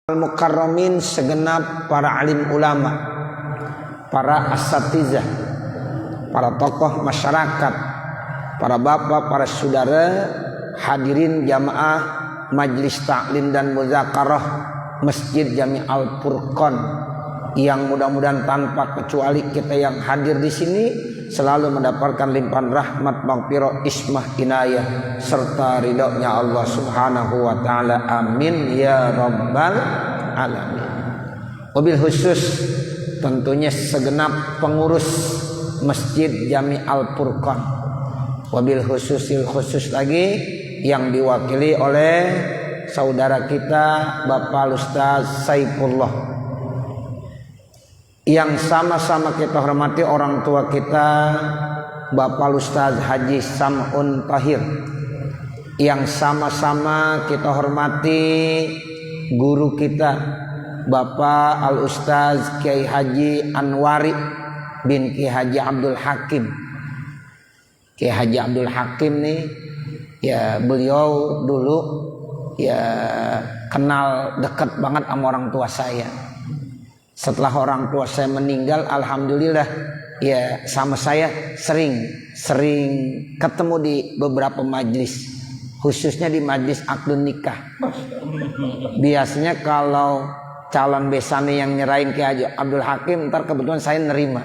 Al-Mukarramin segenap para alim ulama, para asatizah, para tokoh masyarakat, para bapak, para saudara, hadirin jamaah majlis taklim dan muzakarah Masjid Jami Al-Furqan yang mudah-mudahan tanpa kecuali kita yang hadir di sini selalu mendapatkan limpahan rahmat, maghfirah, ismah, inayah serta ridhonya Allah Subhanahu wa taala. Amin ya rabbal alamin. Wabil khusus tentunya segenap pengurus Masjid Jami Al-Furqan. Wabil khusus lagi yang diwakili oleh saudara kita Bapak Ustaz Saifullah, yang sama-sama kita hormati orang tua kita Bapak Ustaz Haji Sam'un Tahir, yang sama-sama kita hormati guru kita Bapak Al Ustaz Kiai Haji Anwari bin Kiai Haji Abdul Hakim. Kiai Haji Abdul Hakim nih, ya beliau dulu ya kenal dekat banget sama orang tua saya. Setelah orang tua saya meninggal, alhamdulillah ya sama saya sering ketemu di beberapa majlis, khususnya di majlis akdun nikah. Biasanya kalau calon besane yang nyerahin ke Haji Abdul Hakim, ntar kebetulan saya nerima,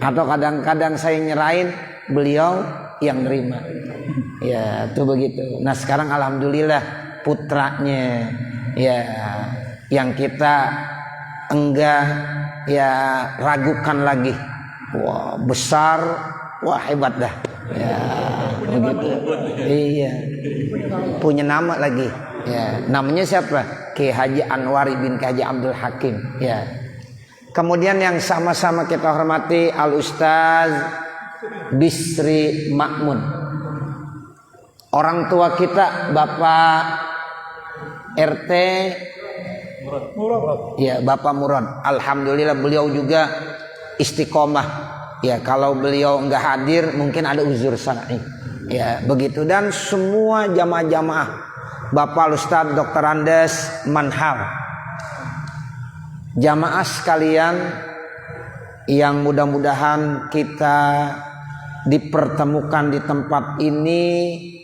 atau kadang-kadang saya nyerahin, beliau yang nerima. Ya tuh begitu. Nah sekarang alhamdulillah putranya ya yang kita enggak ya ragukan lagi, wah besar, wah hebat dah ya begitu. Iya, punya nama lagi ya, namanya siapa? Kiai Haji Anwari bin Kiai Haji Abdul Hakim ya. Kemudian yang sama-sama kita hormati Al Ustaz Bisri Makmun, orang tua kita Bapak RT Murad. Ya Bapak Murad, alhamdulillah beliau juga istiqomah. Ya kalau beliau enggak hadir mungkin ada uzur syar'i. Ya begitu, dan semua jamaah-jamaah Bapak Ustaz Dr. Andes Manhal, jamaah sekalian yang mudah-mudahan kita dipertemukan di tempat ini,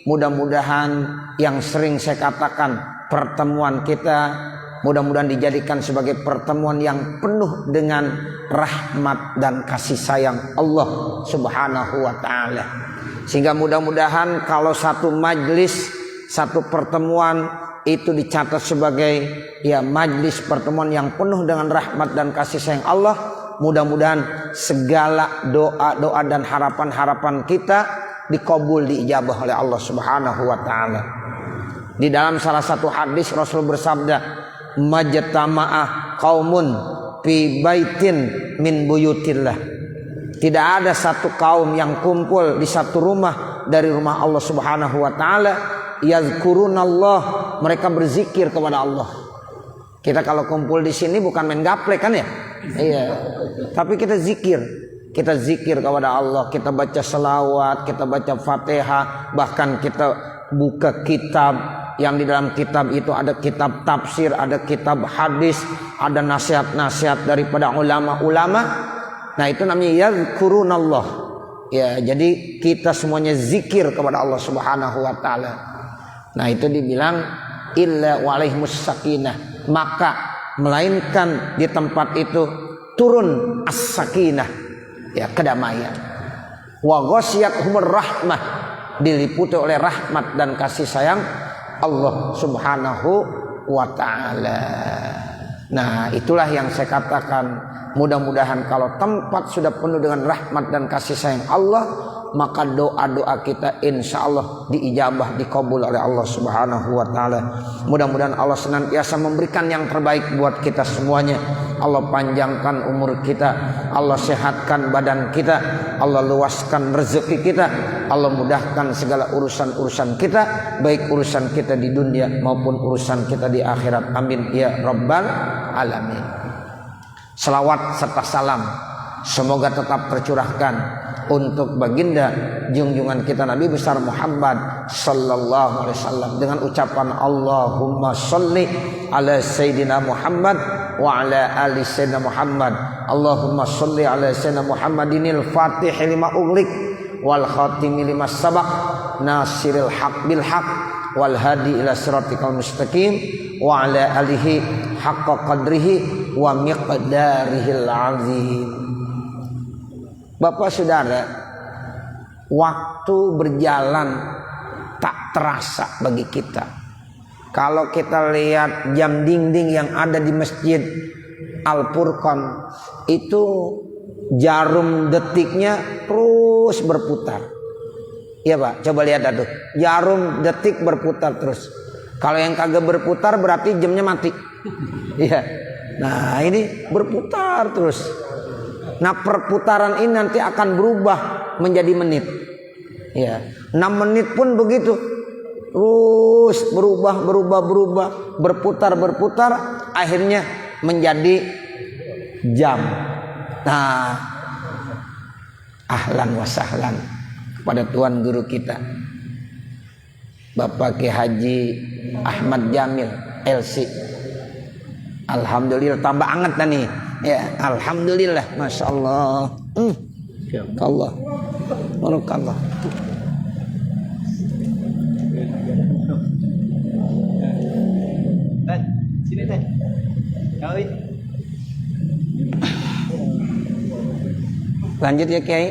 mudah-mudahan yang sering saya katakan pertemuan kita mudah-mudahan dijadikan sebagai pertemuan yang penuh dengan rahmat dan kasih sayang Allah Subhanahu wa taala. Sehingga mudah-mudahan kalau satu majlis, satu pertemuan itu dicatat sebagai ya majlis pertemuan yang penuh dengan rahmat dan kasih sayang Allah, mudah-mudahan segala doa-doa dan harapan-harapan kita dikabul, diijabah oleh Allah Subhanahu wa taala. Di dalam salah satu hadis Rasul bersabda, majtama'ah qaumun fi baitin min buyutillah. Tidak ada satu kaum yang kumpul di satu rumah dari rumah Allah Subhanahu wa taala, yazkurunallah, mereka berzikir kepada Allah. Kita kalau kumpul di sini bukan main gaplek kan ya? Iya. Tapi kita zikir. Kita zikir kepada Allah, kita baca selawat, kita baca Fatihah, bahkan kita buka kitab yang di dalam kitab itu ada kitab tafsir, ada kitab hadis, ada nasihat-nasihat daripada ulama-ulama. Nah itu namanya yazkurunallah. Ya, jadi kita semuanya zikir kepada Allah Subhanahu wa taala. Nah itu dibilang illa walaihimus sakinah, maka melainkan di tempat itu turun as-sakinah, ya kedamaian. Wa ghasyiyatuhumur rahmah, diliputi oleh rahmat dan kasih sayang Allah Subhanahu wa ta'ala. Nah itulah yang saya katakan, mudah-mudahan kalau tempat sudah penuh dengan rahmat dan kasih sayang Allah, maka doa-doa kita insya Allah diijabah, dikabul oleh Allah Subhanahu wa ta'ala. Mudah-mudahan Allah senantiasa memberikan yang terbaik buat kita semuanya. Allah panjangkan umur kita, Allah sehatkan badan kita, Allah luaskan rezeki kita, Allah mudahkan segala urusan-urusan kita, baik urusan kita di dunia maupun urusan kita di akhirat. Amin ya rabbal alamin. Salawat serta salam semoga tetap tercurahkan untuk baginda junjungan kita Nabi besar Muhammad sallallahu alaihi wasallam dengan ucapan Allahumma sholli ala sayyidina Muhammad wa ala ali sayyidina Muhammad. Allahumma sholli ala sayyidina Muhammadinil fatih lima ughliq wal khatimi lima sabaq nasiril haq bil haq wal hadi ila siratikal mustaqim wa ala alihi haqqa qadrihi wa miqdarihil azim. Bapak Saudara, waktu berjalan tak terasa bagi kita. Kalau kita lihat jam dinding yang ada di Masjid Al-Furqan, itu jarum detiknya terus berputar. Iya Pak, coba lihat tuh. Jarum detik berputar terus. Kalau yang kagak berputar berarti jamnya mati. Iya. Nah, ini berputar terus. Nah, perputaran ini nanti akan berubah menjadi menit. Ya, 6 menit pun begitu. Terus berubah, berputar, akhirnya menjadi jam. Nah, ahlan wa sahlan kepada Tuan Guru kita, Bapak Ki Haji Ahmad Jamil LC. Alhamdulillah tambah anget nih. Ya, alhamdulillah, masya Allah. Allah, barakallah. Sini teh. Lanjut ya Kiai.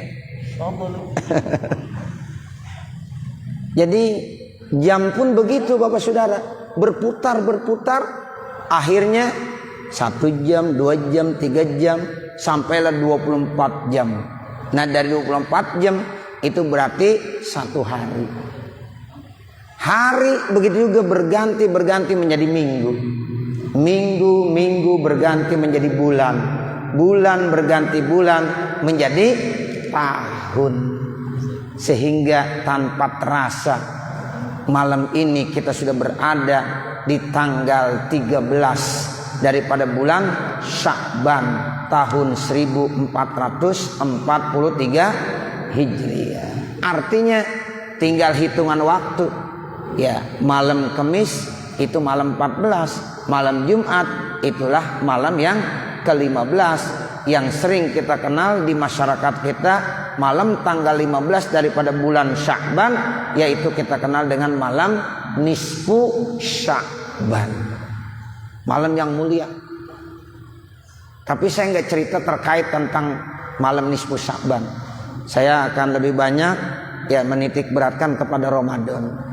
Jadi jam pun begitu Bapak Saudara, berputar, akhirnya 1 jam, 2 jam, 3 jam, sampailah 24 jam. Nah, dari 24 jam itu berarti 1 hari. Hari begitu juga berganti menjadi minggu. Minggu berganti menjadi bulan. Bulan berganti bulan menjadi tahun. Sehingga tanpa terasa malam ini kita sudah berada di tanggal 13 daripada bulan Sya'ban tahun 1443 Hijriah. Artinya tinggal hitungan waktu. Ya, malam Kamis itu malam 14, malam Jumat itulah malam yang ke-15 yang sering kita kenal di masyarakat kita, malam tanggal 15 daripada bulan Sya'ban, yaitu kita kenal dengan malam nisfu Sya'ban. Malam yang mulia. Tapi saya nggak cerita terkait tentang malam nisfu Sya'ban. Saya akan lebih banyak ya menitik beratkan kepada Ramadan.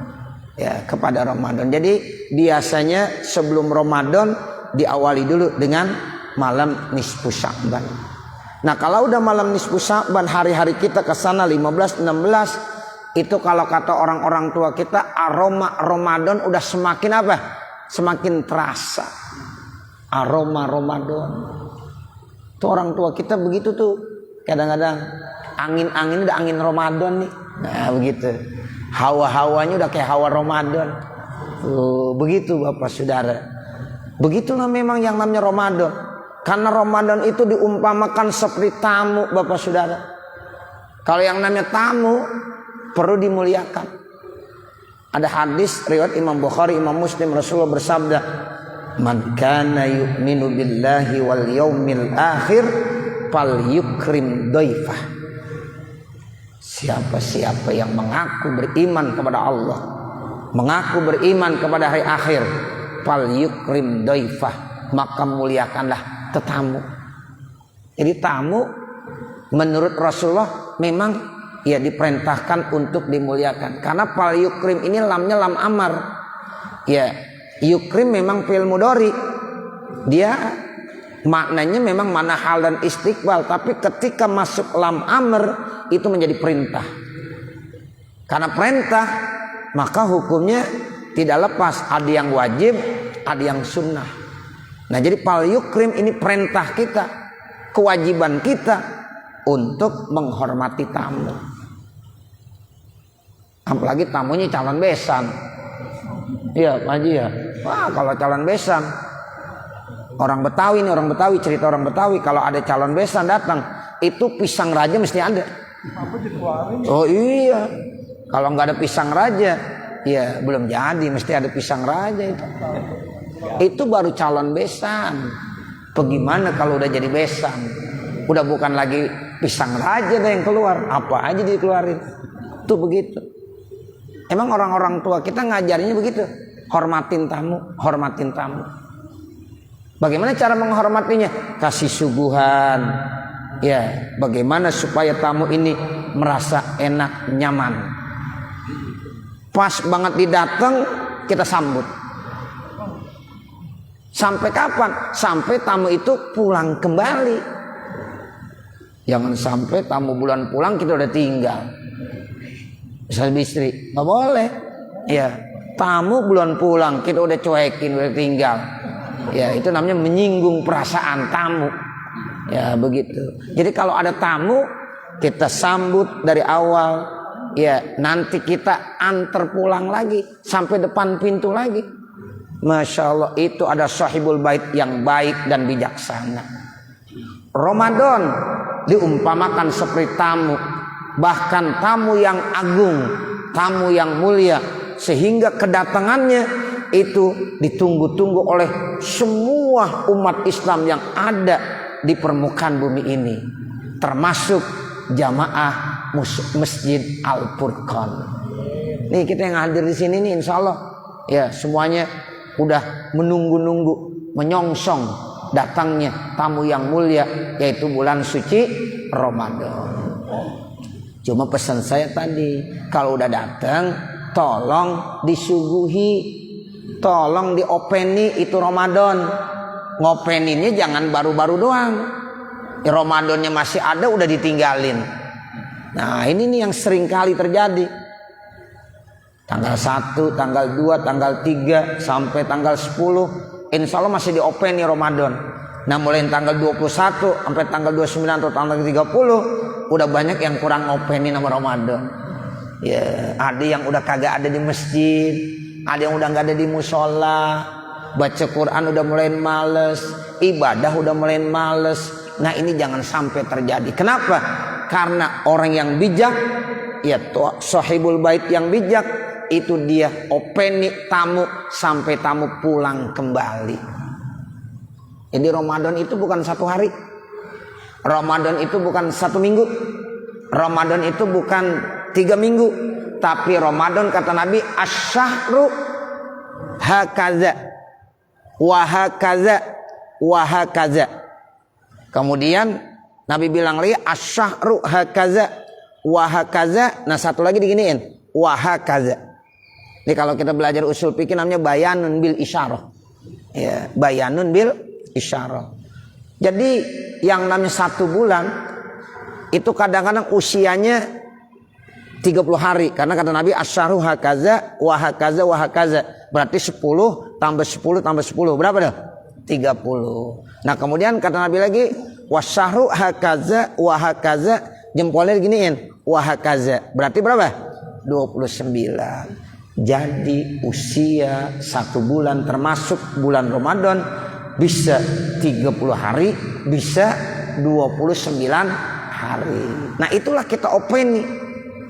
Ya, kepada Ramadan. Jadi biasanya sebelum Ramadan diawali dulu dengan malam nisfu Sya'ban. Nah, kalau udah malam nisfu Sya'ban, hari-hari kita ke sana 15, 16, itu kalau kata orang-orang tua kita, aroma Ramadan udah semakin apa? Semakin terasa. Aroma Ramadan. Tuh orang tua kita begitu tuh. Kadang-kadang angin-angin udah angin Ramadan nih. Nah, begitu. Hawa-hawanya udah kayak hawa Ramadan. Begitu Bapak Saudara. Begitulah memang yang namanya Ramadan. Karena Ramadan itu diumpamakan seperti tamu Bapak Saudara. Kalau yang namanya tamu perlu dimuliakan. Ada hadis riwayat Imam Bukhari, Imam Muslim, Rasulullah bersabda, "Man kana yu'minu billahi wal yaumil akhir falyukrim dhaifah." Siapa-siapa yang mengaku beriman kepada Allah, mengaku beriman kepada hari akhir, falyukrim dhaifah, maka muliakanlah tetamu. Jadi tamu menurut Rasulullah memang ya diperintahkan untuk dimuliakan. Karena falyukrim ini lamnya lam amar. Ya, yukrim memang fi'il mudhari. Dia maknanya memang mana hal dan istiqbal, tapi ketika masuk lam amr itu menjadi perintah. Karena perintah maka hukumnya tidak lepas, ada yang wajib, ada yang sunnah. Nah, jadi fal yukrim ini perintah kita, kewajiban kita untuk menghormati tamu. Apalagi tamunya calon besan. Iya Pak Haji ya. Wah, kalau calon besan, orang Betawi nih, orang Betawi, cerita orang Betawi, kalau ada calon besan datang, itu pisang raja mesti ada. Oh iya, kalau nggak ada pisang raja, ya belum jadi, mesti ada pisang raja itu. Itu baru calon besan. Bagaimana kalau udah jadi besan? Udah bukan lagi pisang raja yang keluar, apa aja dikeluarin. Tuh begitu. Emang orang-orang tua kita ngajarinnya begitu. Hormatin tamu, hormatin tamu. Bagaimana cara menghormatinya? Kasih suguhan. Ya, bagaimana supaya tamu ini merasa enak, nyaman. Pas banget didatang, kita sambut. Sampai kapan? Sampai tamu itu pulang kembali. Jangan sampai tamu bulan pulang kita udah tinggal. Misalnya istri, nggak boleh. Ya, tamu bulan pulang kita udah cuekin, udah tinggal. Ya, itu namanya menyinggung perasaan tamu. Ya, begitu. Jadi kalau ada tamu, kita sambut dari awal. Ya, nanti kita antar pulang lagi sampai depan pintu lagi. Masya Allah, itu ada sahibul bait yang baik dan bijaksana. Ramadan diumpamakan seperti tamu, bahkan tamu yang agung, tamu yang mulia, sehingga kedatangannya itu ditunggu-tunggu oleh semua umat Islam yang ada di permukaan bumi ini, termasuk jamaah Masjid Al-Furqan. Nih kita yang hadir di sini nih, insya Allah ya semuanya udah menunggu-nunggu, menyongsong datangnya tamu yang mulia, yaitu bulan suci Ramadan. Cuma pesan saya tadi, kalau udah datang tolong disuguhi, tolong diopeni itu Ramadan. Ngopeninnya jangan baru-baru doang. Ramadannya masih ada udah ditinggalin. Nah, ini nih yang sering kali terjadi. Tanggal 1, tanggal 2, tanggal 3 sampai tanggal 10 insya Allah masih diopeni Ramadan. Nah, mulai tanggal 21 sampai tanggal 29 atau tanggal 30 udah banyak yang kurang ngopeni nama Ramadan. Ya, ada yang udah kagak ada di masjid, ada yang udah nggak ada di musola, baca Quran udah mulai males, ibadah udah mulai males. Nah, ini jangan sampai terjadi. Kenapa? Karena orang yang bijak, ya sahibul bait yang bijak, itu dia openi tamu sampai tamu pulang kembali. Jadi Ramadan itu bukan satu hari, Ramadan itu bukan satu minggu, Ramadan itu bukan 3 minggu, tapi Ramadan kata Nabi asyhru hakaza wa hakaza wa hakaza. Kemudian Nabi bilang lagi asyhru hakaza wa hakaza. Nah, satu lagi diginiin wa hakaza. Ini kalau kita belajar usul fikih namanya bayanun bil isyarah. Ya, bayanun bil isyarah. Jadi yang namanya 1 bulan itu kadang-kadang usianya 30 hari. Karena kata Nabi asyharu hakaza wa hakaza wa hakaza. Berarti 10 tambah 10 tambah 10. Berapa dah? 30. Nah, kemudian kata Nabi lagi wasyahru hakaza wa hakaza, jempolnya diginiin wa hakaza. Berarti berapa? 29. Jadi usia 1 bulan termasuk bulan Ramadan bisa 30 hari, bisa 29 hari. Nah, itulah kita openi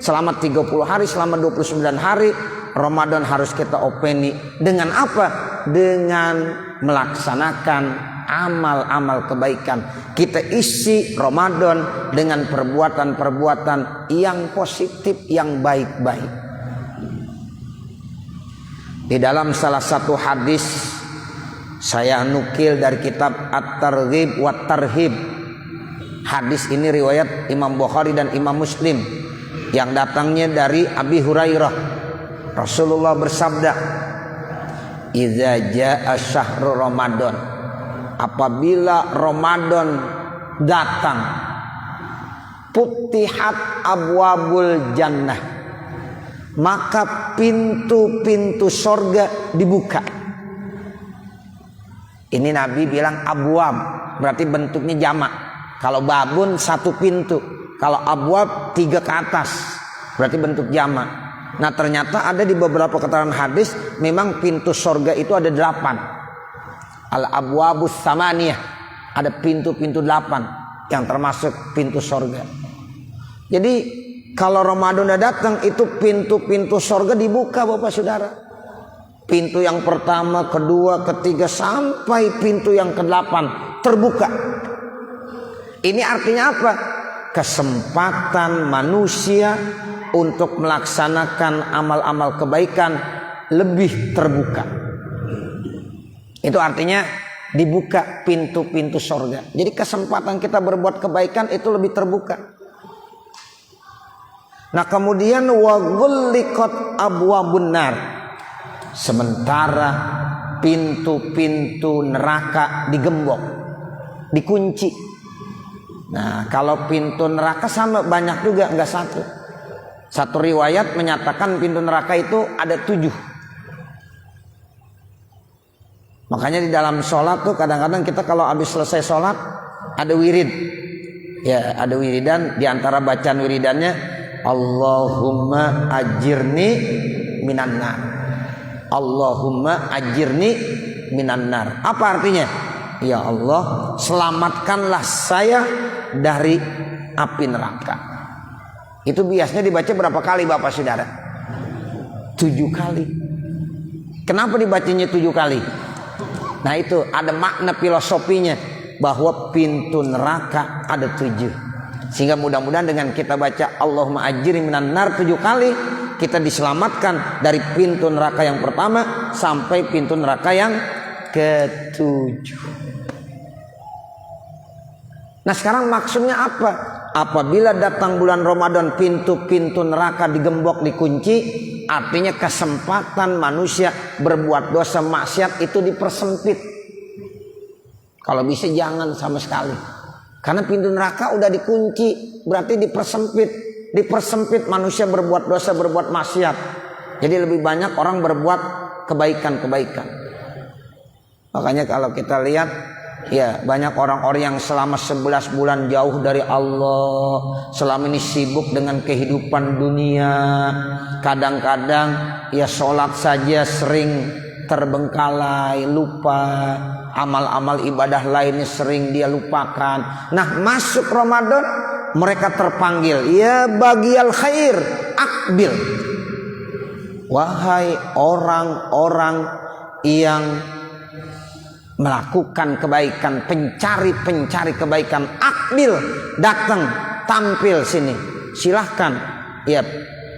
selama 30 hari, selama 29 hari Ramadan harus kita openi dengan apa? Dengan melaksanakan amal-amal kebaikan. Kita isi Ramadan dengan perbuatan-perbuatan yang positif, yang baik-baik. Di dalam salah satu hadis saya nukil dari kitab At-Targhib wa Tarhib. Hadis ini riwayat Imam Bukhari dan Imam Muslim yang datangnya dari Abi Hurairah. Rasulullah bersabda, "Idza jaa syahrul Ramadan." Apabila Ramadan datang, futihat abwabul jannah. Maka pintu-pintu sorga dibuka. Ini Nabi bilang abwab, berarti bentuknya jamak. Kalau babun 1 pintu, kalau abwab 3 ke atas, berarti bentuk jamak. Nah, ternyata ada di beberapa keterangan hadis memang pintu sorga itu ada 8. Al-abwabus samaniyah, ada pintu-pintu 8 yang termasuk pintu sorga. Jadi kalau Ramadan udah datang itu pintu-pintu sorga dibuka, Bapak Saudara. Pintu yang pertama, kedua, ketiga, sampai pintu yang ke-8 terbuka. Ini artinya apa? Kesempatan manusia untuk melaksanakan amal-amal kebaikan lebih terbuka. Itu artinya dibuka pintu-pintu surga. Jadi kesempatan kita berbuat kebaikan itu lebih terbuka. Nah kemudian wa ghulliqat abwabun nar. Sementara pintu-pintu neraka digembok, dikunci. Nah kalau pintu neraka sama banyak juga, enggak satu. Satu riwayat menyatakan pintu neraka itu ada 7. Makanya di dalam sholat tuh kadang-kadang kita kalau habis selesai sholat ada wirid. Ya ada wiridan, di antara bacaan wiridannya Allahumma ajirni minan nar. Allahumma ajirni minan nar. Apa artinya? Ya Allah, selamatkanlah saya dari api neraka. Itu biasanya dibaca berapa kali Bapak Saudara? 7 kali. Kenapa dibacanya 7 kali? Nah itu ada makna filosofinya, bahwa pintu neraka ada 7. Sehingga mudah-mudahan dengan kita baca Allahumma ajirni minan nar 7 kali, kita diselamatkan dari pintu neraka yang pertama sampai pintu neraka yang ke-7. Nah sekarang maksudnya apa? Apabila datang bulan Ramadan pintu-pintu neraka digembok, dikunci, artinya kesempatan manusia berbuat dosa maksiat itu dipersempit. Kalau bisa jangan sama sekali. Karena pintu neraka udah dikunci, berarti dipersempit. Dipersempit manusia berbuat dosa, berbuat maksiat. Jadi lebih banyak orang berbuat kebaikan-kebaikan. Makanya kalau kita lihat, ya banyak orang-orang yang selama 11 bulan jauh dari Allah, selama ini sibuk dengan kehidupan dunia. Kadang-kadang ya sholat saja sering terbengkalai, lupa. Amal-amal ibadah lainnya sering dia lupakan. Nah masuk Ramadan mereka terpanggil, ya bagial khair akbil. Wahai orang-orang yang melakukan kebaikan, pencari kebaikan, akbil, datang, tampil sini, silahkan. Ya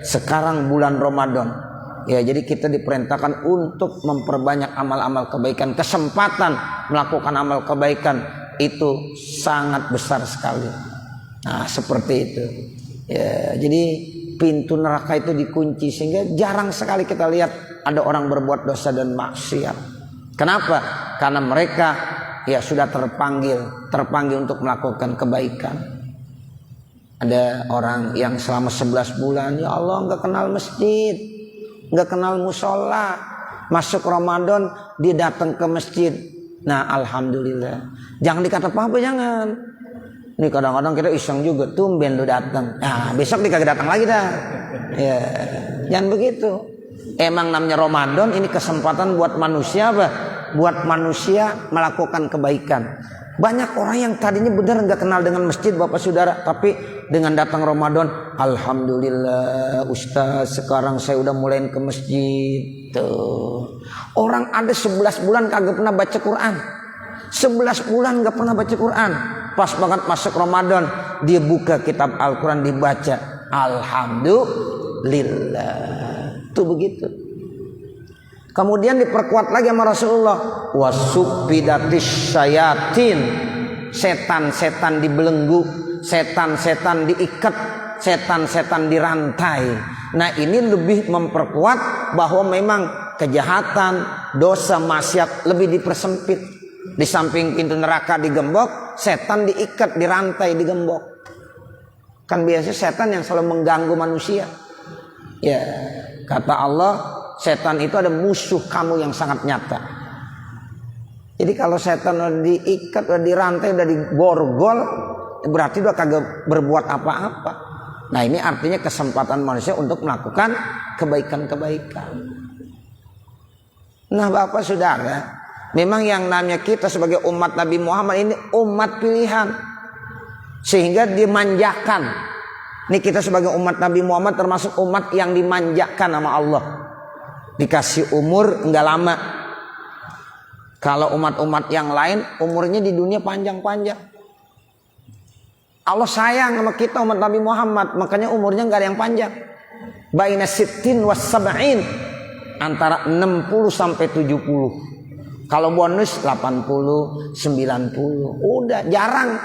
sekarang bulan Ramadan. Ya jadi kita diperintahkan untuk memperbanyak amal-amal kebaikan. Kesempatan melakukan amal kebaikan itu sangat besar sekali. Nah seperti itu. Ya jadi pintu neraka itu dikunci, sehingga jarang sekali kita lihat ada orang berbuat dosa dan maksiat. Kenapa? Karena mereka ya sudah terpanggil untuk melakukan kebaikan. Ada orang yang selama 11 bulan ya Allah nggak kenal masjid, nggak kenal musola. Masuk Ramadan dia datang ke masjid. Nah alhamdulillah. Jangan dikata apa-apa, jangan. Ini kadang-kadang kita iseng juga, tumben lu datang. Nah besok dia kagak datang lagi dah. Ya jangan begitu. Emang namanya Ramadan ini kesempatan buat manusia apa? Buat manusia melakukan kebaikan. Banyak orang yang tadinya benar nggak kenal dengan masjid Bapak Saudara, tapi dengan datang Ramadan, alhamdulillah Ustaz sekarang saya udah mulai ke masjid. Tuh. Orang ada 11 bulan kagak pernah baca Quran. 11 bulan nggak pernah baca Quran. Pas banget masuk Ramadan dia buka kitab Al-Quran dibaca. Alhamdulillah. Tuh begitu. Kemudian diperkuat lagi sama Rasulullah, wasubbidatis syayatin, setan-setan dibelenggu, setan-setan diikat, setan-setan dirantai. Nah ini lebih memperkuat bahwa memang kejahatan, dosa, maksiat lebih dipersempit. Di samping pintu neraka digembok, setan diikat, dirantai, digembok. Kan biasanya setan yang selalu mengganggu manusia. Ya, kata Allah, setan itu ada musuh kamu yang sangat nyata. Jadi kalau setan udah diikat, udah dirantai, udah diborgol, berarti udah kagak berbuat apa-apa. Nah ini artinya kesempatan manusia untuk melakukan kebaikan-kebaikan. Nah Bapak Saudara, memang yang namanya kita sebagai umat Nabi Muhammad ini umat pilihan, sehingga dimanjakan. Ini kita sebagai umat Nabi Muhammad termasuk umat yang dimanjakan sama Allah. dikasih umur enggak lama. Kalau umat-umat yang lain umurnya di dunia panjang-panjang. Allah sayang sama kita umat Nabi Muhammad, makanya umurnya enggak ada yang panjang. Baina sittin was sab'in, antara 60 sampai 70. Kalau bonus 80, 90. Udah jarang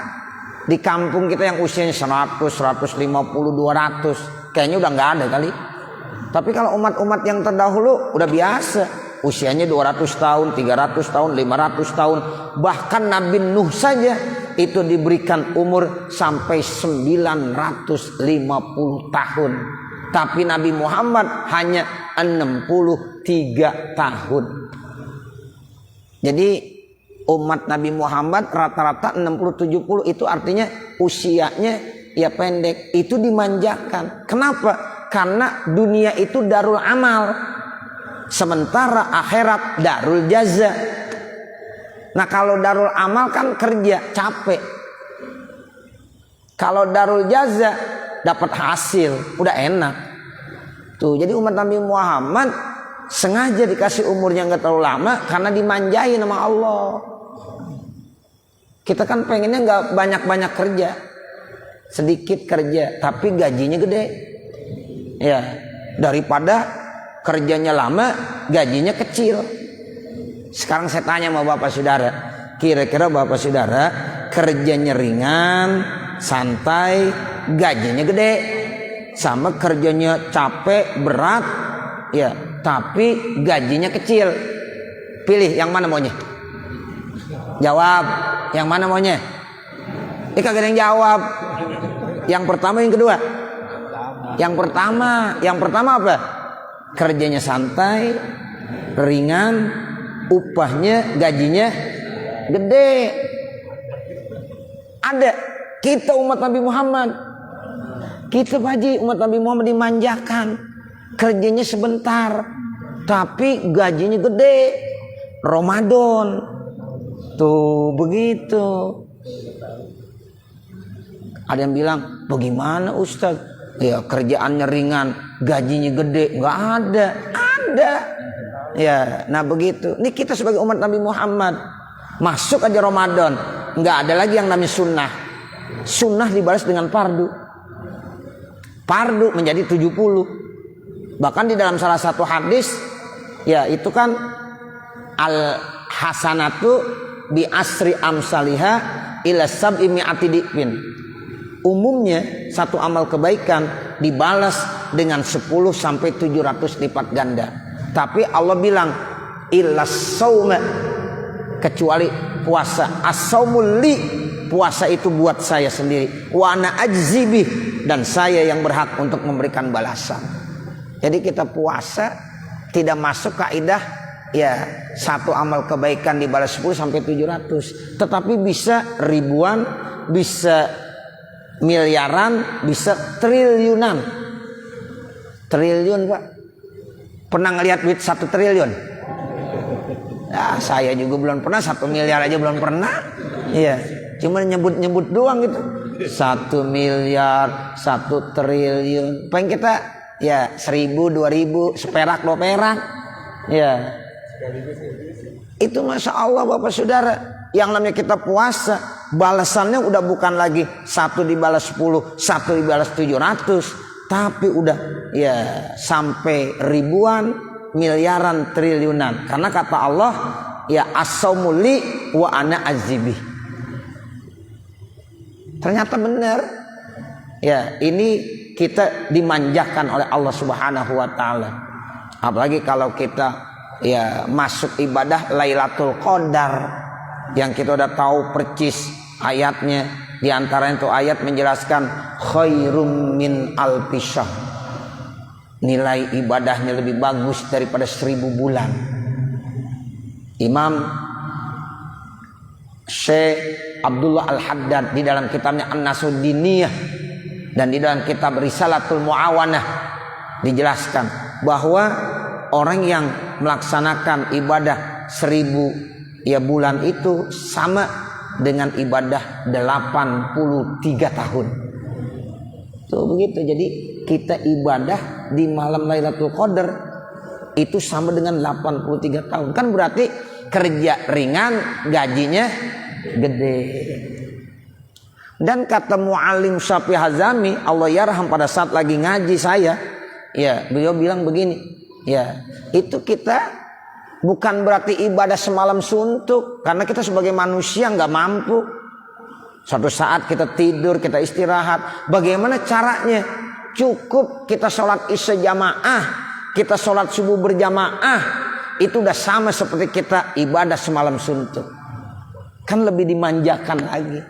di kampung kita yang usianya 100, 150, 200. Kayaknya udah enggak ada kali. Tapi kalau umat-umat yang terdahulu udah biasa. Usianya 200 tahun, 300 tahun, 500 tahun. Bahkan Nabi Nuh saja itu diberikan umur sampai 950 tahun. Tapi Nabi Muhammad hanya 63 tahun. Jadi umat Nabi Muhammad rata-rata 60-70, itu artinya usianya ya pendek. Itu dimanjakan. Kenapa? Karena dunia itu darul amal. Sementara akhirat darul jaza. Nah kalau darul amal kan kerja capek. Kalau darul jaza dapat hasil, udah enak. Tuh, jadi umat Nabi Muhammad sengaja dikasih umurnya nggak terlalu lama karena dimanjain sama Allah. Kita kan pengennya nggak banyak-banyak kerja, sedikit kerja, tapi gajinya gede. Ya, daripada kerjanya lama, gajinya kecil. Sekarang saya tanya sama Bapak Saudara, kira-kira Bapak Saudara kerjanya ringan, santai, gajinya gede, sama kerjanya capek, berat, ya, tapi gajinya kecil. Pilih yang mana maunya? Jawab, yang mana maunya? Kagak ada yang jawab. Yang pertama, yang kedua? Yang pertama apa? Kerjanya santai, ringan, upahnya, gajinya gede. Ada. Kita umat Nabi Muhammad, kita Pak Haji, umat Nabi Muhammad dimanjakan. Kerjanya sebentar, tapi gajinya gede. Ramadan. Tuh begitu. Ada yang bilang, bagaimana Ustaz? Ya kerjaannya ringan, gajinya gede. Nggak ada. Ada. Ya, nah begitu. Ini kita sebagai umat Nabi Muhammad, masuk aja Ramadan, nggak ada lagi yang namanya sunnah. Sunnah dibalas dengan fardu. Fardu menjadi 70. Bahkan di dalam salah satu hadis, ya itu kan al hasanatu bi asri amsaliha ila sab'i mi'ati dipin. Umumnya satu amal kebaikan dibalas dengan 10 sampai 700 lipat ganda. Tapi Allah bilang illa sauma, kecuali puasa. As-saumul li, puasa itu buat saya sendiri. Wa ana ajzibih, dan saya yang berhak untuk memberikan balasan. Jadi kita puasa tidak masuk kaidah ya satu amal kebaikan dibalas 10 sampai 700, tetapi bisa ribuan, bisa miliaran, bisa triliunan. Triliun Pak. Pernah ngelihat duit 1 triliun? Ya, saya juga belum pernah. 1 miliar aja belum pernah. Iya, cuma nyebut-nyebut doang gitu. 1 miliar, 1 triliun. Paling kita ya 1000, 2000, seperak, 2 perak. Ya. Itu Masya Allah Bapak Saudara. Yang namanya kita puasa, balasannya udah bukan lagi 1 dibalas 10, 1 dibalas 700, tapi udah ya sampai ribuan, miliaran, triliunan. Karena kata Allah, ya as-saumul li wa ana azibih. Ternyata benar. Ya, ini kita dimanjakan oleh Allah Subhanahu wa taala. Apalagi kalau kita ya masuk ibadah Lailatul Qadar, yang kita udah tahu percis ayatnya. Di antaranya itu ayat menjelaskan khairum min alfi syahr, nilai ibadahnya lebih bagus daripada 1000 bulan. Imam Syekh Abdullah Al-Haddad di dalam kitabnya An-Nasruddiniyah dan di dalam kitab Risalatul Muawanah dijelaskan bahwa orang yang melaksanakan ibadah 1000 ya bulan itu sama dengan ibadah 83 tahun. Tuh begitu. Jadi kita ibadah di malam Lailatul Qadar itu sama dengan 83 tahun. Kan berarti kerja ringan, gajinya gede. Dan kata Muallim Syafi'i Hazami, Allah yarham, pada saat lagi ngaji saya, ya beliau bilang begini, ya itu kita bukan berarti ibadah semalam suntuk, karena kita sebagai manusia nggak mampu. Suatu saat kita tidur, kita istirahat. Bagaimana caranya? Cukup kita sholat isya jamaah, kita sholat subuh berjamaah, itu udah sama seperti kita ibadah semalam suntuk. Kan lebih dimanjakan lagi.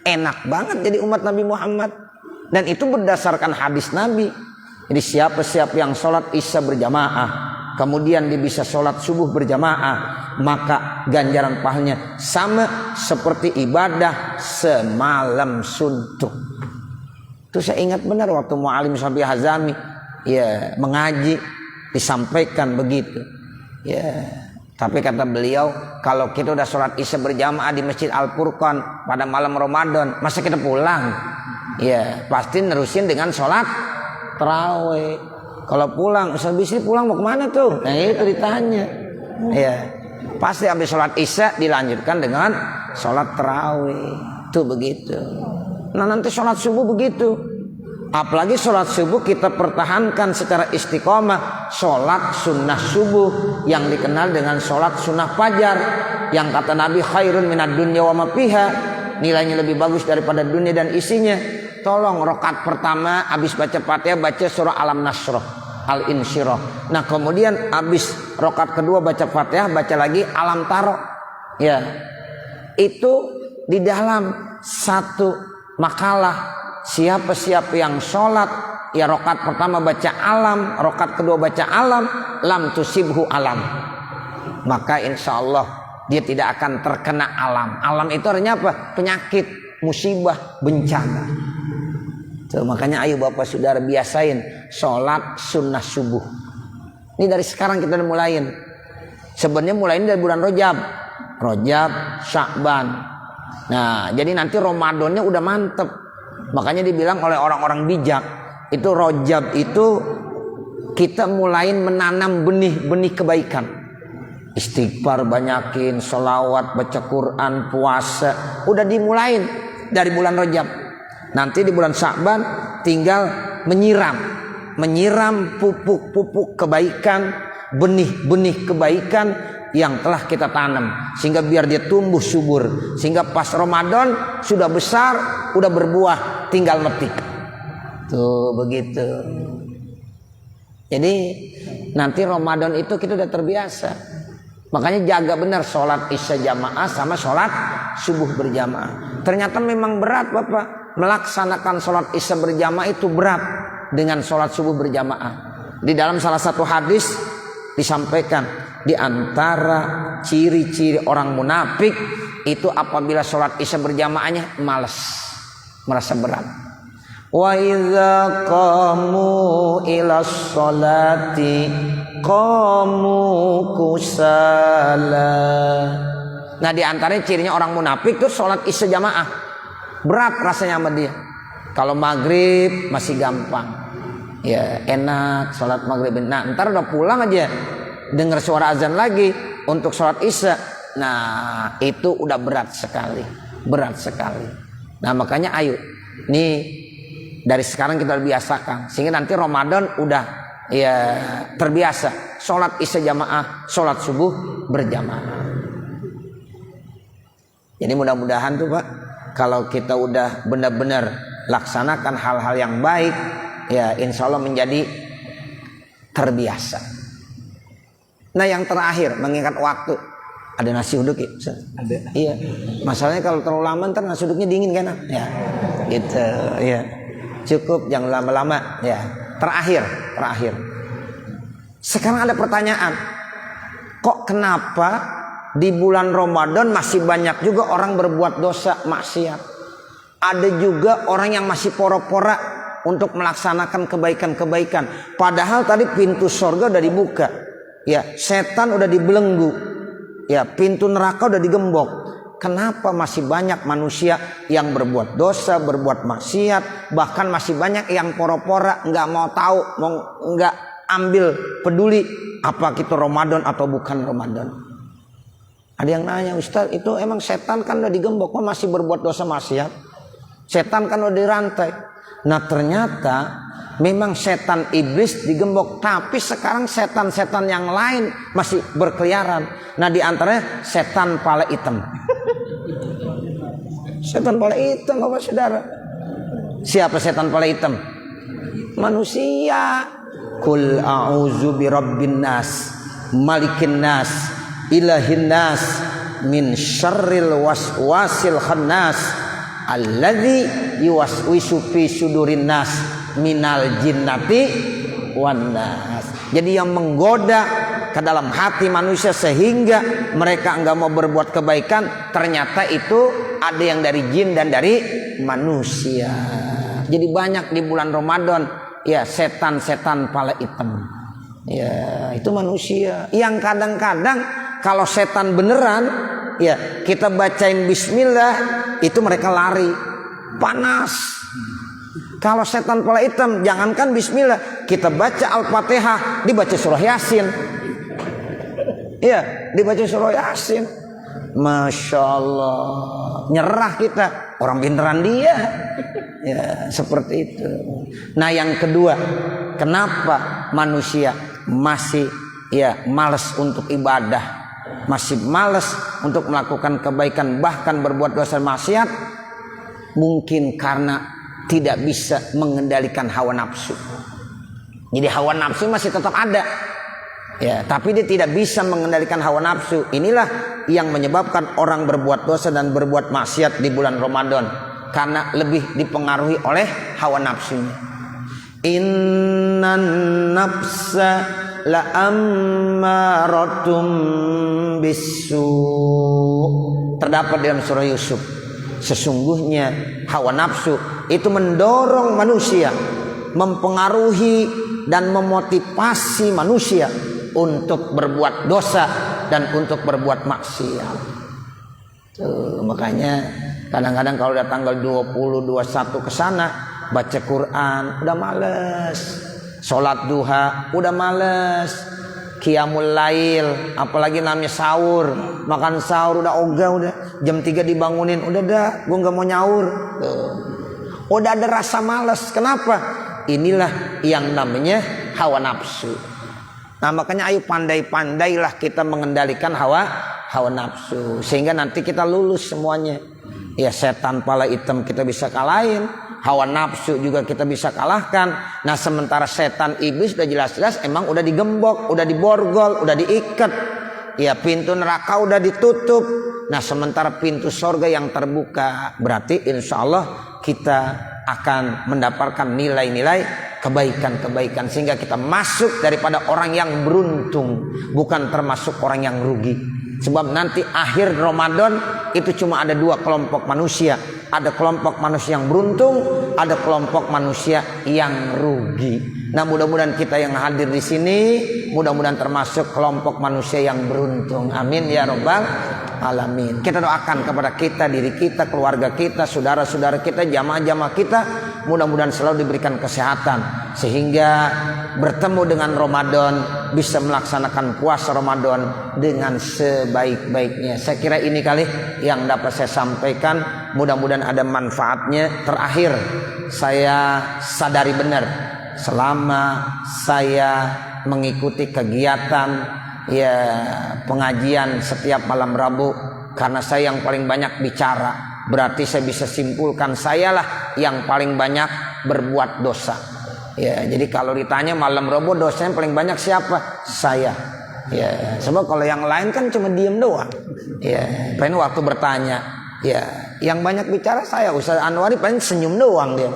Enak banget jadi umat Nabi Muhammad. Dan itu berdasarkan hadis Nabi. Jadi siapa yang sholat isya berjamaah, kemudian dia bisa sholat subuh berjamaah, maka ganjaran pahalanya sama seperti ibadah semalam suntuk. Itu saya ingat benar waktu Muallim Syafi'i Hazami ya mengaji, disampaikan begitu. Ya, tapi kata beliau, kalau kita udah sholat isya berjamaah di Masjid Al-Furqan pada malam Ramadan, masa kita pulang? Ya, pasti nerusin dengan sholat tarawih. Kalau pulang, Ustaz Bisri pulang mau kemana tuh? Nah itu ditanya. Ya, pasti habis sholat isya dilanjutkan dengan sholat tarawih. Tuh begitu. Nah nanti sholat subuh begitu. Apalagi sholat subuh kita pertahankan secara istiqomah. Sholat sunnah subuh yang dikenal dengan sholat sunnah fajar, yang kata Nabi khairun minad dunya wa ma fiha, nilainya lebih bagus daripada dunia dan isinya. Tolong rakaat pertama habis baca Fatihah baca surah Alam Nasrah, Al-Insyirah. Nah kemudian habis rakaat kedua baca Fatihah baca lagi Alam Taro. Ya, itu di dalam satu makalah, siapa yang sholat ya rakaat pertama baca alam, rakaat kedua baca alam, lam tusibhu alam, maka insya Allah dia tidak akan terkena alam. Alam itu artinya apa? Penyakit, musibah, bencana. Tuh, makanya ayo bapak saudara biasain sholat sunnah subuh. Ini dari sekarang kita udah mulain. Sebenarnya mulain dari bulan Rajab, Sya'ban. Nah, jadi nanti Ramadannya udah mantep. Makanya dibilang oleh orang-orang bijak, itu Rajab itu kita mulain menanam benih-benih kebaikan. Istighfar banyakin, sholawat, baca Quran, puasa, udah dimulain dari bulan Rajab. Nanti di bulan Sya'ban tinggal menyiram pupuk-pupuk kebaikan, benih-benih kebaikan yang telah kita tanam, sehingga biar dia tumbuh subur, sehingga pas Ramadan sudah besar, udah berbuah, tinggal metik. Tuh begitu. Jadi nanti Ramadan itu kita udah terbiasa. Makanya jaga benar sholat isya jamaah sama sholat subuh berjamaah. Ternyata memang berat Bapak. Melaksanakan sholat isya berjamaah itu berat dengan sholat subuh berjamaah. Di dalam salah satu hadis disampaikan, di antara ciri-ciri orang munafik itu apabila sholat isya berjamaahnya malas, merasa berat. Wa idza qamu ila sholati qamu kusala. Nah di antaranya cirinya orang munafik itu sholat isya jamaah berat rasanya sama dia. Kalau maghrib masih gampang, ya enak sholat maghrib. Nah ntar udah pulang aja dengar suara azan lagi untuk sholat isya. Nah itu udah berat sekali. Nah makanya ayo nih dari sekarang kita biasakan, sehingga nanti Ramadan udah ya terbiasa sholat isya jamaah, sholat subuh berjamaah. Jadi mudah-mudahan tuh Pak, kalau kita udah benar-benar laksanakan hal-hal yang baik, ya insya Allah menjadi terbiasa. Nah yang terakhir mengingat waktu, ada nasi uduk ya? Ada. Iya. Masalahnya kalau terlalu lama ntar nasi uduknya dingin kan? Ya. Gitu. Ya. Cukup jangan lama-lama. Ya. Terakhir. Sekarang ada pertanyaan. Kok kenapa di bulan Ramadan masih banyak juga orang berbuat dosa maksiat? Ada juga orang yang masih pora-pora untuk melaksanakan kebaikan-kebaikan. Padahal tadi pintu surga udah dibuka. Ya, setan udah dibelenggu. Ya, pintu neraka udah digembok. Kenapa masih banyak manusia yang berbuat dosa, berbuat maksiat, bahkan masih banyak yang pora-pora nggak mau tahu, nggak ambil peduli apa itu Ramadan atau bukan Ramadan. Ada yang nanya, Ustaz, itu emang setan kan udah digembok, kok masih berbuat dosa maksiat? Setan kan udah dirantai. Nah ternyata memang setan iblis digembok, tapi sekarang setan-setan yang lain masih berkeliaran. Nah di antaranya setan pala hitam. Setan pala hitam, Bapak Saudara. Siapa setan pala hitam? Manusia. Qul a'udzu birabbin nas, malikin nas, ilahin nas, min syarril waswasil khannas, alladzi yuwaswisu fi sudurin nas minal jinnati wan nas. Jadi yang menggoda ke dalam hati manusia sehingga mereka enggak mau berbuat kebaikan, ternyata itu ada yang dari jin dan dari manusia. Jadi banyak di bulan Ramadan ya setan-setan pala hitam. Ya, itu manusia yang kadang-kadang kalau setan beneran ya kita bacain bismillah itu mereka lari. Panas. Kalau setan pala hitam jangankan bismillah, kita baca Al-Fatihah, dibaca surah Yasin. Iya, dibaca surah Yasin. Masya Allah, nyerah kita, orang beneran dia. Ya, seperti itu. Nah, yang kedua, kenapa manusia masih ya malas untuk ibadah, masih malas untuk melakukan kebaikan, bahkan berbuat dosa maksiat? Mungkin karena tidak bisa mengendalikan hawa nafsu. Jadi hawa nafsu masih tetap ada. Ya, tapi dia tidak bisa mengendalikan hawa nafsu. Inilah yang menyebabkan orang berbuat dosa dan berbuat maksiat di bulan Ramadan, karena lebih dipengaruhi oleh hawa nafsunya. Innan nafsa la ammaratum bisu. Terdapat dalam surah Yusuf. Sesungguhnya hawa nafsu itu mendorong manusia, mempengaruhi dan memotivasi manusia untuk berbuat dosa dan untuk berbuat maksiat. Tuh, makanya kadang-kadang kalau udah tanggal 20, 21 ke sana baca Quran udah males, sholat duha udah males, qiyamul lail apalagi namanya sahur, makan sahur udah ogah, udah jam 3 dibangunin, udah dah gue nggak mau nyaur. Tuh. Udah ada rasa malas. Kenapa? Inilah yang namanya hawa nafsu. Nah makanya ayo pandai-pandailah kita mengendalikan hawa nafsu, sehingga nanti kita lulus semuanya. Ya, setan pala hitam kita bisa kalahin, hawa nafsu juga kita bisa kalahkan. Nah sementara setan iblis udah jelas-jelas emang udah digembok, udah diborgol, udah diikat. Ya, pintu neraka udah ditutup. Nah sementara pintu surga yang terbuka, berarti insya Allah kita akan mendapatkan nilai-nilai kebaikan-kebaikan, sehingga kita masuk daripada orang yang beruntung, bukan termasuk orang yang rugi. Sebab nanti akhir Ramadan itu cuma ada dua kelompok manusia. Ada kelompok manusia yang beruntung, ada kelompok manusia yang rugi. Nah mudah-mudahan kita yang hadir di sini mudah-mudahan termasuk kelompok manusia yang beruntung. Amin ya rabbal alamin. Kita doakan kepada kita, diri kita, keluarga kita, saudara-saudara kita, jamaah-jamaah kita, mudah-mudahan selalu diberikan kesehatan sehingga bertemu dengan Ramadan, bisa melaksanakan puasa Ramadan dengan sebaik-baiknya. Saya kira ini kali yang dapat saya sampaikan, mudah-mudahan ada manfaatnya. Terakhir saya sadari benar, selama saya mengikuti kegiatan ya pengajian setiap malam Rabu, karena saya yang paling banyak bicara, berarti saya bisa simpulkan sayalah yang paling banyak berbuat dosa. Ya, jadi kalau ditanya malam Rabu dosanya paling banyak siapa? Saya. Ya, sebab kalau yang lain kan cuma diem doang. Ya, paling waktu bertanya. Ya, yang banyak bicara saya, Ustaz Anwari paling senyum doang dia.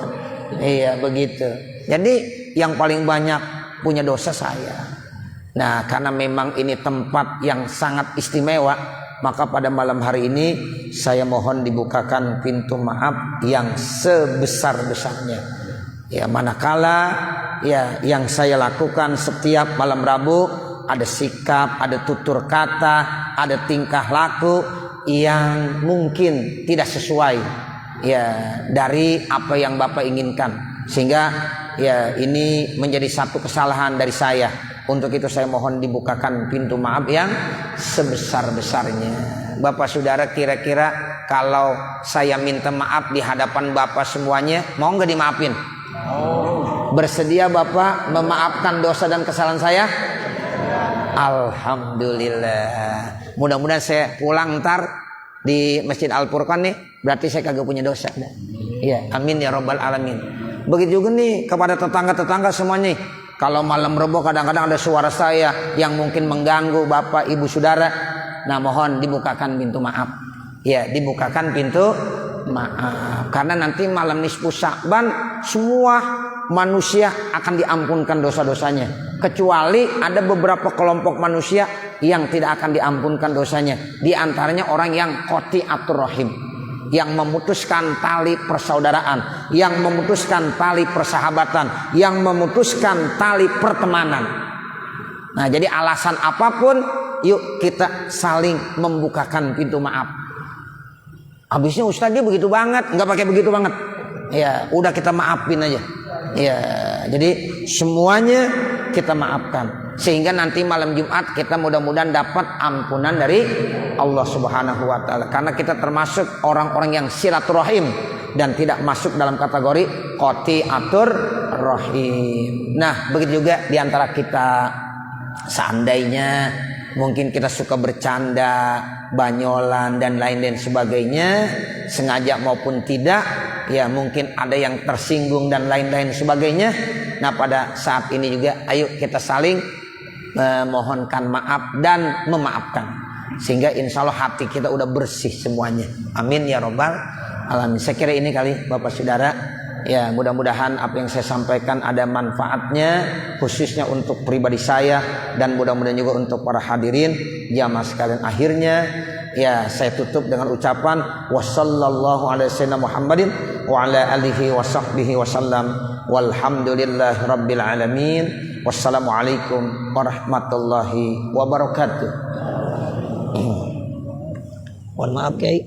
Iya, begitu. Jadi yang paling banyak punya dosa saya. Nah, karena memang ini tempat yang sangat istimewa, maka pada malam hari ini saya mohon dibukakan pintu maaf yang sebesar-besarnya. Ya, manakala ya yang saya lakukan setiap malam Rabu ada sikap, ada tutur kata, ada tingkah laku yang mungkin tidak sesuai ya dari apa yang Bapak inginkan, sehingga ya ini menjadi satu kesalahan dari saya. Untuk itu saya mohon dibukakan pintu maaf yang sebesar-besarnya. Bapak saudara, kira-kira kalau saya minta maaf di hadapan Bapak semuanya, mau nggak dimaafin? Bersedia Bapak memaafkan dosa dan kesalahan saya? Alhamdulillah. Mudah-mudahan saya pulang ntar di Masjid Al-Furqan nih, berarti saya kagak punya dosa. Iya, amin ya robbal alamin. Begitu juga nih kepada tetangga-tetangga semuanya. Kalau malam Rebo kadang-kadang ada suara saya yang mungkin mengganggu Bapak Ibu Saudara. Nah, mohon dibukakan pintu maaf. Ya, dibukakan pintu maaf. Karena nanti malam nisfu Sya'ban semua manusia akan diampunkan dosa-dosanya. Kecuali ada beberapa kelompok manusia yang tidak akan diampunkan dosanya. Di antaranya orang yang qati'atur rahim, yang memutuskan tali persaudaraan, yang memutuskan tali persahabatan, yang memutuskan tali pertemanan. Nah, jadi alasan apapun, yuk kita saling membukakan pintu maaf. Habisnya Ustaz dia begitu banget, nggak pakai begitu banget. Ya, udah kita maafin aja. Ya, jadi semuanya kita maafkan. Sehingga nanti malam Jumat kita mudah-mudahan dapat ampunan dari Allah Subhanahu wa taala. Karena kita termasuk orang-orang yang silaturahim dan tidak masuk dalam kategori qati'atur rahim. Nah, begitu juga di antara kita, seandainya mungkin kita suka bercanda, banyolan dan lain-lain sebagainya, sengaja maupun tidak, ya mungkin ada yang tersinggung dan lain-lain sebagainya. Nah, pada saat ini juga ayo kita saling memohonkan maaf dan memaafkan, sehingga insya Allah hati kita udah bersih semuanya. Amin ya robbal alamin. Saya kira ini kali Bapak Saudara. Ya, mudah-mudahan apa yang saya sampaikan ada manfaatnya, khususnya untuk pribadi saya dan mudah-mudahan juga untuk para hadirin jamaah sekalian. Akhirnya ya saya tutup dengan ucapan wassallallahu alaihi wasallam Muhammadin wa ala alihi wa sahbihi wasallam walhamdulillahi rabbil alamin. Wassalamualaikum warahmatullahi wabarakatuh. Mohon maaf Kiai.